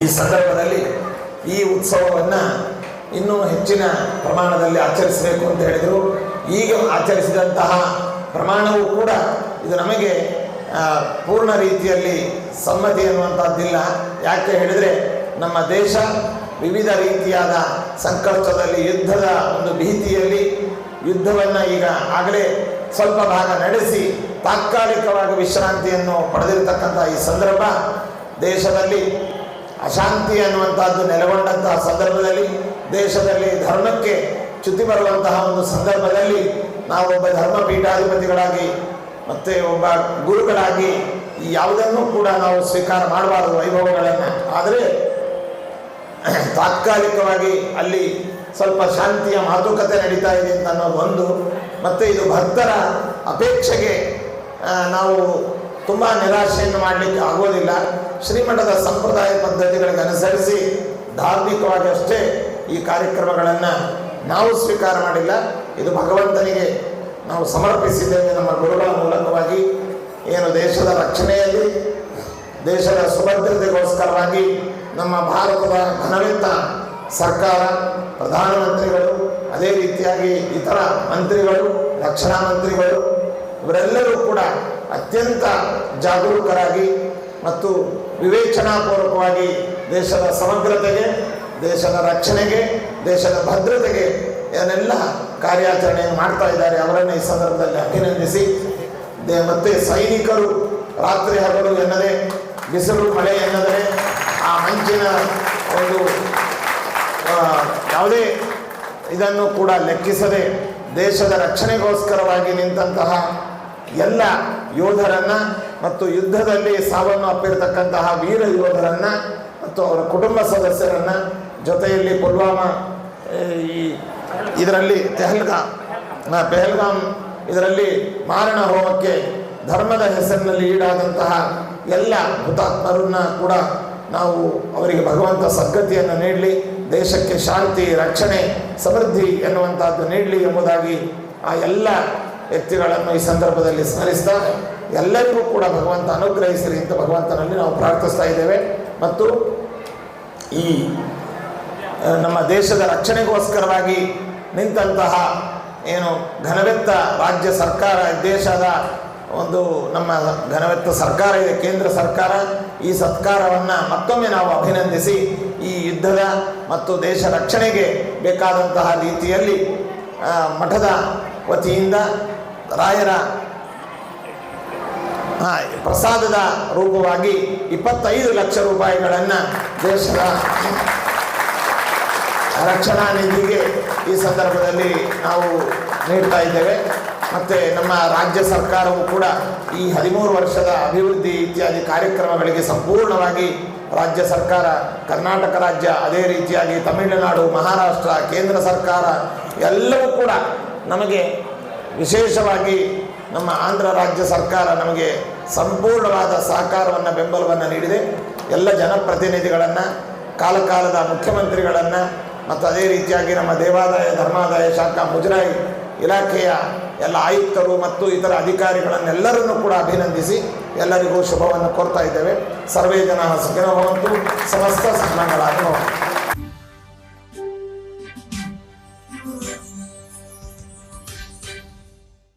ಈ ಸಂದರ್ಭದಲ್ಲಿ ಈ ಉತ್ಸವವನ್ನು ಇನ್ನೂ ಹೆಚ್ಚಿನ ಪ್ರಮಾಣದಲ್ಲಿ ಆಚರಿಸಬೇಕು ಅಂತ ಹೇಳಿದರು. ಈಗ ಆಚರಿಸಿದಂತಹ ಪ್ರಮಾಣವೂ ಕೂಡ ಇದು ನಮಗೆ ಪೂರ್ಣ ರೀತಿಯಲ್ಲಿ ಸಮ್ಮತಿ ಅನ್ನುವಂಥದ್ದಿಲ್ಲ. ಯಾಕೆ ಹೇಳಿದರೆ ನಮ್ಮ ದೇಶ ವಿವಿಧ ರೀತಿಯಾದ ಸಂಕಷ್ಟದಲ್ಲಿ, ಯುದ್ಧದ ಒಂದು ಭೀತಿಯಲ್ಲಿ, ಯುದ್ಧವನ್ನು ಈಗ ಆಗಲೇ ಸ್ವಲ್ಪ ಭಾಗ ನಡೆಸಿ ತಾತ್ಕಾಲಿಕವಾಗಿ ವಿಶ್ರಾಂತಿಯನ್ನು ಪಡೆದಿರತಕ್ಕಂಥ ಈ ಸಂದರ್ಭ, ದೇಶದಲ್ಲಿ ಅಶಾಂತಿ ಅನ್ನುವಂಥದ್ದು ನೆಲೆಗೊಂಡಂತಹ ಸಂದರ್ಭದಲ್ಲಿ, ದೇಶದಲ್ಲಿ ಧರ್ಮಕ್ಕೆ ಚ್ಯುತಿ ಬರುವಂತಹ ಒಂದು ಸಂದರ್ಭದಲ್ಲಿ ನಾವು ಒಬ್ಬ ಧರ್ಮಪೀಠಾಧಿಪತಿಗಳಾಗಿ ಮತ್ತು ಒಬ್ಬ ಗುರುಗಳಾಗಿ ಯಾವುದನ್ನು ಕೂಡ ನಾವು ಸ್ವೀಕಾರ ಮಾಡಬಾರದು ವೈಭವಗಳನ್ನು. ಆದರೆ ತಾತ್ಕಾಲಿಕವಾಗಿ ಅಲ್ಲಿ ಸ್ವಲ್ಪ ಶಾಂತಿಯ ಮಾತುಕತೆ ನಡೀತಾ ಇದೆ ಅಂತ ಅನ್ನೋದು ಒಂದು, ಮತ್ತು ಇದು ಭಕ್ತರ ಅಪೇಕ್ಷೆಗೆ ನಾವು ತುಂಬ ನಿರಾಶೆಯನ್ನು ಮಾಡಲಿಕ್ಕೆ ಆಗೋದಿಲ್ಲ. ಶ್ರೀಮಠದ ಸಂಪ್ರದಾಯ ಪದ್ಧತಿಗಳಿಗೆ ಅನುಸರಿಸಿ ಧಾರ್ಮಿಕವಾಗಿ ಅಷ್ಟೇ ಈ ಕಾರ್ಯಕ್ರಮಗಳನ್ನು ನಾವು ಸ್ವೀಕಾರ ಮಾಡಿಲ್ಲ. ಇದು ಭಗವಂತನಿಗೆ ನಾವು ಸಮರ್ಪಿಸಿದ್ದೇವೆ ನಮ್ಮ ಗುರುಗಳ ಮೂಲಕವಾಗಿ. ಏನು ದೇಶದ ರಕ್ಷಣೆಯಲ್ಲಿ, ದೇಶದ ಸುಭದ್ರತೆಗೋಸ್ಕರವಾಗಿ ನಮ್ಮ ಭಾರತದ ಘನವೆತ್ತ ಸರ್ಕಾರ, ಪ್ರಧಾನಮಂತ್ರಿಗಳು, ಅದೇ ರೀತಿಯಾಗಿ ಇತರ ಮಂತ್ರಿಗಳು, ರಕ್ಷಣಾ ಮಂತ್ರಿಗಳು, ಇವರೆಲ್ಲರೂ ಕೂಡ ಅತ್ಯಂತ ಜಾಗರೂಕರಾಗಿ ಮತ್ತು ವಿವೇಚನಾಪೂರ್ವಕವಾಗಿ ದೇಶದ ಸಮಗ್ರತೆಗೆ, ದೇಶದ ರಕ್ಷಣೆಗೆ, ದೇಶದ ಭದ್ರತೆಗೆ ಏನೆಲ್ಲ ಕಾರ್ಯಾಚರಣೆಯನ್ನು ಮಾಡ್ತಾ ಇದ್ದಾರೆ. ಅವರನ್ನು ಈ ಸಂದರ್ಭದಲ್ಲಿ ಅಭಿನಂದಿಸಿ, ಮತ್ತು ಸೈನಿಕರು ರಾತ್ರಿ ಹಗಲು ಎನ್ನದೆ, ಬಿಸಿಲು ಮಳೆ ಎನ್ನದೆ, ಆ ಮಂಚಿನ ಒಂದು ಯಾವುದೇ ಇದನ್ನು ಕೂಡ ಲೆಕ್ಕಿಸದೆ ದೇಶದ ರಕ್ಷಣೆಗೋಸ್ಕರವಾಗಿ ನಿಂತಹ ಎಲ್ಲ ಯೋಧರನ್ನು ಮತ್ತು ಯುದ್ಧದಲ್ಲಿ ಸಾವನ್ನು ಅಪ್ಪಿರತಕ್ಕಂತಹ ವೀರ ಯೋಧರನ್ನು ಮತ್ತು ಅವರ ಕುಟುಂಬ ಸದಸ್ಯರನ್ನು, ಜೊತೆಯಲ್ಲಿ ಪುಲ್ವಾಮಾ ಇದರಲ್ಲಿ ಪೆಹಲ್ಗಾಮ್ ಇದರಲ್ಲಿ ಮಾರಣ ಹೋಮಕ್ಕೆ ಧರ್ಮದ ಹೆಸರಿನಲ್ಲಿ ಈಡಾದಂತಹ ಎಲ್ಲ ಹುತಾತ್ಮರನ್ನ ಕೂಡ ನಾವು ಅವರಿಗೆ ಭಗವಂತ ಸದ್ಗತಿಯನ್ನು ನೀಡಲಿ, ದೇಶಕ್ಕೆ ಶಾಂತಿ, ರಕ್ಷಣೆ, ಸಮೃದ್ಧಿ ಎನ್ನುವಂಥದ್ದು ನೀಡಲಿ ಎಂಬುದಾಗಿ ಆ ಎಲ್ಲ ವ್ಯಕ್ತಿಗಳನ್ನು ಈ ಸಂದರ್ಭದಲ್ಲಿ ಸ್ಮರಿಸ್ತಾ ಎಲ್ಲರಿಗೂ ಕೂಡ ಭಗವಂತ ಅನುಗ್ರಹಿಸಲಿ ಅಂತ ಭಗವಂತನಲ್ಲಿ ನಾವು ಪ್ರಾರ್ಥಿಸ್ತಾ ಇದ್ದೇವೆ. ಮತ್ತು ಈ ನಮ್ಮ ದೇಶದ ರಕ್ಷಣೆಗೋಸ್ಕರವಾಗಿ ನಿಂತಹ ಏನು ಘನವೆತ್ತ ರಾಜ್ಯ ಸರ್ಕಾರ, ದೇಶದ ಒಂದು ನಮ್ಮ ಘನವೆತ್ತ ಸರ್ಕಾರ ಇದೆ, ಕೇಂದ್ರ ಸರ್ಕಾರ, ಈ ಸರ್ಕಾರವನ್ನು ಮತ್ತೊಮ್ಮೆ ನಾವು ಅಭಿನಂದಿಸಿ ಈ ಯುದ್ಧದ ಮತ್ತು ದೇಶ ರಕ್ಷಣೆಗೆ ಬೇಕಾದಂತಹ ರೀತಿಯಲ್ಲಿ ಮಠದ ವತಿಯಿಂದ ರಾಯರ ಪ್ರಸಾದದ ರೂಪವಾಗಿ 25 ಲಕ್ಷ ರೂಪಾಯಿಗಳನ್ನು ದೇಶದ ರಕ್ಷಣಾ ನಿಧಿಗೆ ಈ ಸಂದರ್ಭದಲ್ಲಿ ನಾವು ನೀಡ್ತಾ ಇದ್ದೇವೆ. ಮತ್ತು ನಮ್ಮ ರಾಜ್ಯ ಸರ್ಕಾರವು ಕೂಡ ಈ 13 ವರ್ಷದ ಅಭಿವೃದ್ಧಿ ಇತ್ಯಾದಿ ಕಾರ್ಯಕ್ರಮಗಳಿಗೆ ಸಂಪೂರ್ಣವಾಗಿ ರಾಜ್ಯ ಸರ್ಕಾರ, ಕರ್ನಾಟಕ ರಾಜ್ಯ, ಅದೇ ರೀತಿಯಾಗಿ ತಮಿಳುನಾಡು, ಮಹಾರಾಷ್ಟ್ರ, ಕೇಂದ್ರ ಸರ್ಕಾರ ಎಲ್ಲವೂ ಕೂಡ ನಮಗೆ, ವಿಶೇಷವಾಗಿ ನಮ್ಮ ಆಂಧ್ರ ರಾಜ್ಯ ಸರ್ಕಾರ ನಮಗೆ ಸಂಪೂರ್ಣವಾದ ಸಹಕಾರವನ್ನು, ಬೆಂಬಲವನ್ನು ನೀಡಿದೆ. ಎಲ್ಲ ಜನಪ್ರತಿನಿಧಿಗಳನ್ನು, ಕಾಲಕಾಲದ ಮುಖ್ಯಮಂತ್ರಿಗಳನ್ನು ಮತ್ತು ಅದೇ ರೀತಿಯಾಗಿ ನಮ್ಮ ದೇವಾದಾಯ ಧರ್ಮಾದಾಯ ಶಾಖಾ ಮುಜರಾಯಿ ಇಲಾಖೆಯ ಎಲ್ಲ ಆಯುಕ್ತರು ಮತ್ತು ಇತರ ಅಧಿಕಾರಿಗಳನ್ನೆಲ್ಲರನ್ನೂ ಕೂಡ ಅಭಿನಂದಿಸಿ ಎಲ್ಲರಿಗೂ ಶುಭವನ್ನು ಕೋರ್ತಾ ಇದ್ದೇವೆ. ಸರ್ವೇ ಜನ ಸುಖಿನೋ ಭವಂತು, ಸಮಸ್ತ ಸನ್ಮಂಗಳಾಗಿ